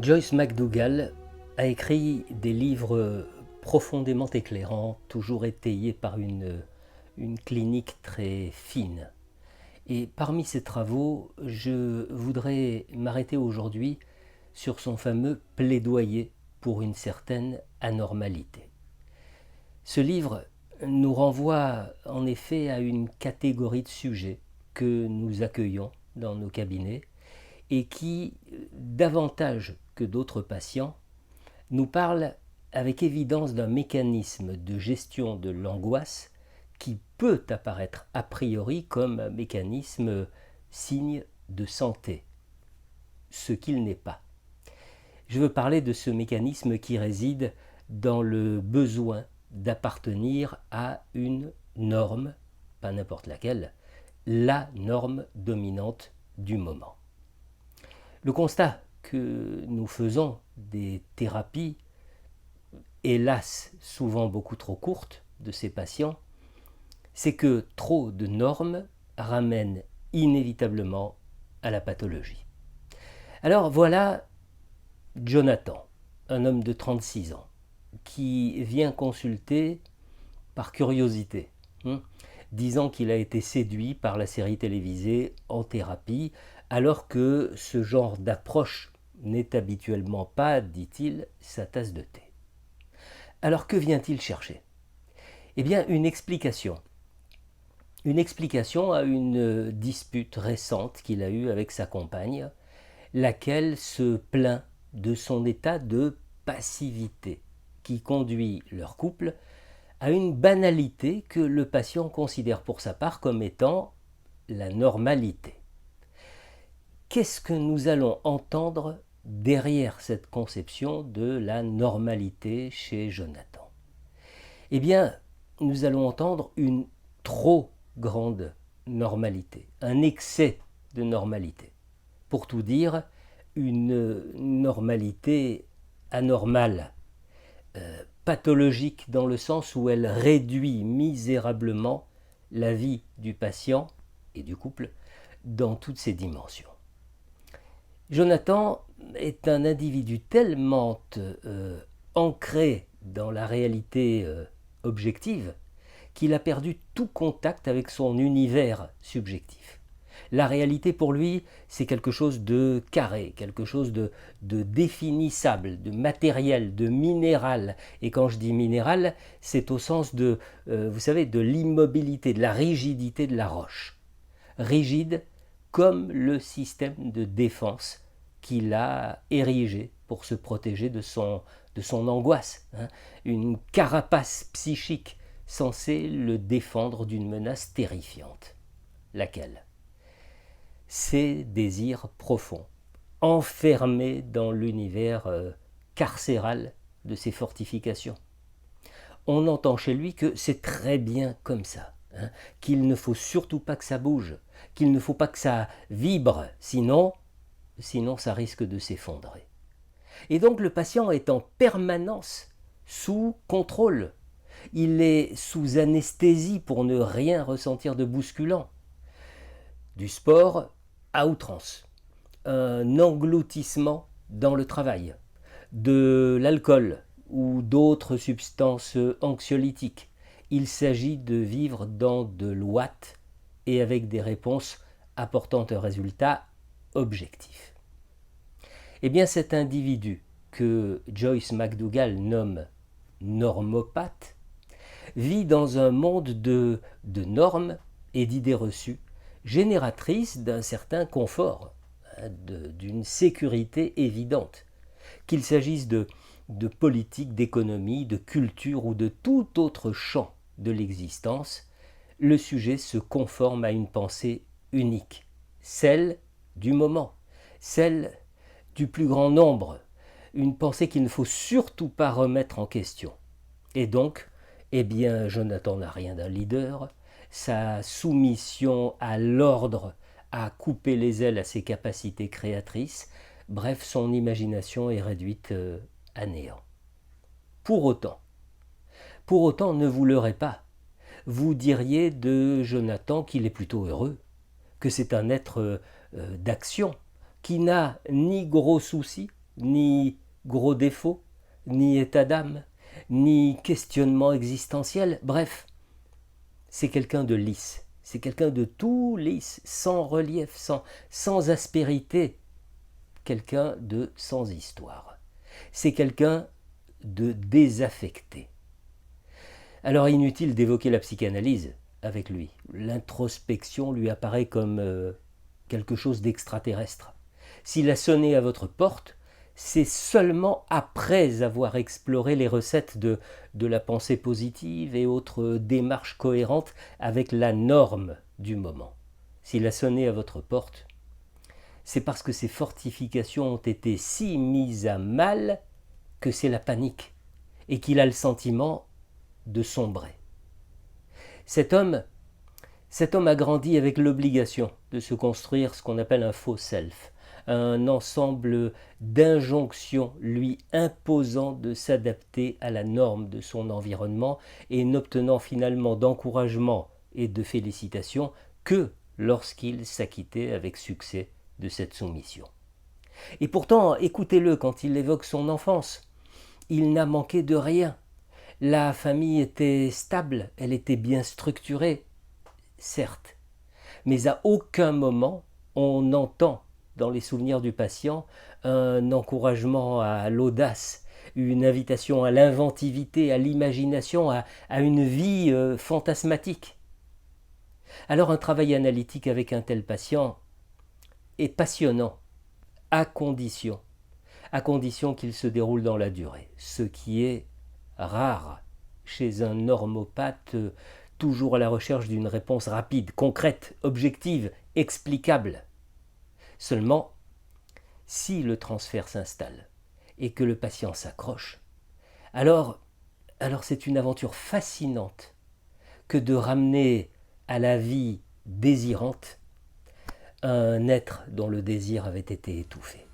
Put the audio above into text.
Joyce McDougall a écrit des livres profondément éclairants, toujours étayés par une clinique très fine. Et parmi ces travaux, je voudrais m'arrêter aujourd'hui sur son fameux plaidoyer pour une certaine anormalité. Ce livre nous renvoie en effet à une catégorie de sujets que nous accueillons dans nos cabinets et qui, davantage que d'autres patients, nous parle avec évidence d'un mécanisme de gestion de l'angoisse qui peut apparaître a priori comme un mécanisme signe de santé, ce qu'il n'est pas. Je veux parler de ce mécanisme qui réside dans le besoin d'appartenir à une norme, pas n'importe laquelle, la norme dominante du moment. Le constat que nous faisons des thérapies, hélas souvent beaucoup trop courtes, de ces patients, c'est que trop de normes ramènent inévitablement à la pathologie. Alors voilà Jonathan, un homme de 36 ans, qui vient consulter par curiosité, disant qu'il a été séduit par la série télévisée En thérapie, alors que ce genre d'approche n'est habituellement pas, dit-il, sa tasse de thé. Alors que vient-il chercher ? Eh bien, une explication. Une explication à une dispute récente qu'il a eue avec sa compagne, laquelle se plaint de son état de passivité qui conduit leur couple à une banalité que le patient considère pour sa part comme étant la normalité. Qu'est-ce que nous allons entendre derrière cette conception de la normalité chez Jonathan ? Eh bien, nous allons entendre une trop grande normalité, un excès de normalité. Pour tout dire, une normalité anormale, pathologique dans le sens où elle réduit misérablement la vie du patient et du couple dans toutes ses dimensions. Jonathan est un individu tellement ancré dans la réalité objective qu'il a perdu tout contact avec son univers subjectif. La réalité pour lui, c'est quelque chose de carré, quelque chose de définissable, de matériel, de minéral. Et quand je dis minéral, c'est au sens de, vous savez, de l'immobilité, de la rigidité de la roche. Rigide comme le système de défense qu'il a érigé pour se protéger de son angoisse. Une carapace psychique censée le défendre d'une menace terrifiante. Laquelle ? Ses désirs profonds, enfermés dans l'univers carcéral de ses fortifications. On entend chez lui que c'est très bien comme ça, qu'il ne faut surtout pas que ça bouge, qu'il ne faut pas que ça vibre, sinon ça risque de s'effondrer. Et donc le patient est en permanence sous contrôle. Il est sous anesthésie pour ne rien ressentir de bousculant. Du sport à outrance, un engloutissement dans le travail, de l'alcool ou d'autres substances anxiolytiques. Il s'agit de vivre dans de l'ouate et avec des réponses apportant un résultat objectif. Eh bien cet individu que Joyce McDougall nomme normopathe vit dans un monde de normes et d'idées reçues génératrices d'un certain confort, d'une sécurité évidente. Qu'il s'agisse de politique, d'économie, de culture ou de tout autre champ de l'existence, le sujet se conforme à une pensée unique, celle du moment, celle du plus grand nombre, une pensée qu'il ne faut surtout pas remettre en question. Et donc, eh bien, Jonathan n'a rien d'un leader, sa soumission à l'ordre a coupé les ailes à ses capacités créatrices, bref, son imagination est réduite à néant. Pour autant, ne vous leurrez pas, vous diriez de Jonathan qu'il est plutôt heureux, que c'est un être d'action, qui n'a ni gros soucis, ni gros défaut, ni état d'âme, ni questionnement existentiel. Bref, c'est quelqu'un de lisse, c'est quelqu'un de tout lisse, sans relief, sans aspérité, quelqu'un de sans histoire. C'est quelqu'un de désaffecté. Alors inutile d'évoquer la psychanalyse avec lui. L'introspection lui apparaît comme quelque chose d'extraterrestre. S'il a sonné à votre porte, c'est seulement après avoir exploré les recettes de la pensée positive et autres démarches cohérentes avec la norme du moment. S'il a sonné à votre porte, c'est parce que ces fortifications ont été si mises à mal que c'est la panique et qu'il a le sentiment de sombrer. Cet homme a grandi avec l'obligation de se construire ce qu'on appelle un faux self, un ensemble d'injonctions lui imposant de s'adapter à la norme de son environnement et n'obtenant finalement d'encouragement et de félicitations que lorsqu'il s'acquittait avec succès de cette soumission. Et pourtant, écoutez-le quand il évoque son enfance. Il n'a manqué de rien. La famille était stable, elle était bien structurée, certes, mais à aucun moment on entend dans les souvenirs du patient un encouragement à l'audace, une invitation à l'inventivité, à l'imagination, à une vie fantasmatique. Alors un travail analytique avec un tel patient est passionnant, à condition qu'il se déroule dans la durée, ce qui est rare chez un normopathe toujours à la recherche d'une réponse rapide, concrète, objective, explicable. Seulement, si le transfert s'installe et que le patient s'accroche, alors c'est une aventure fascinante que de ramener à la vie désirante un être dont le désir avait été étouffé.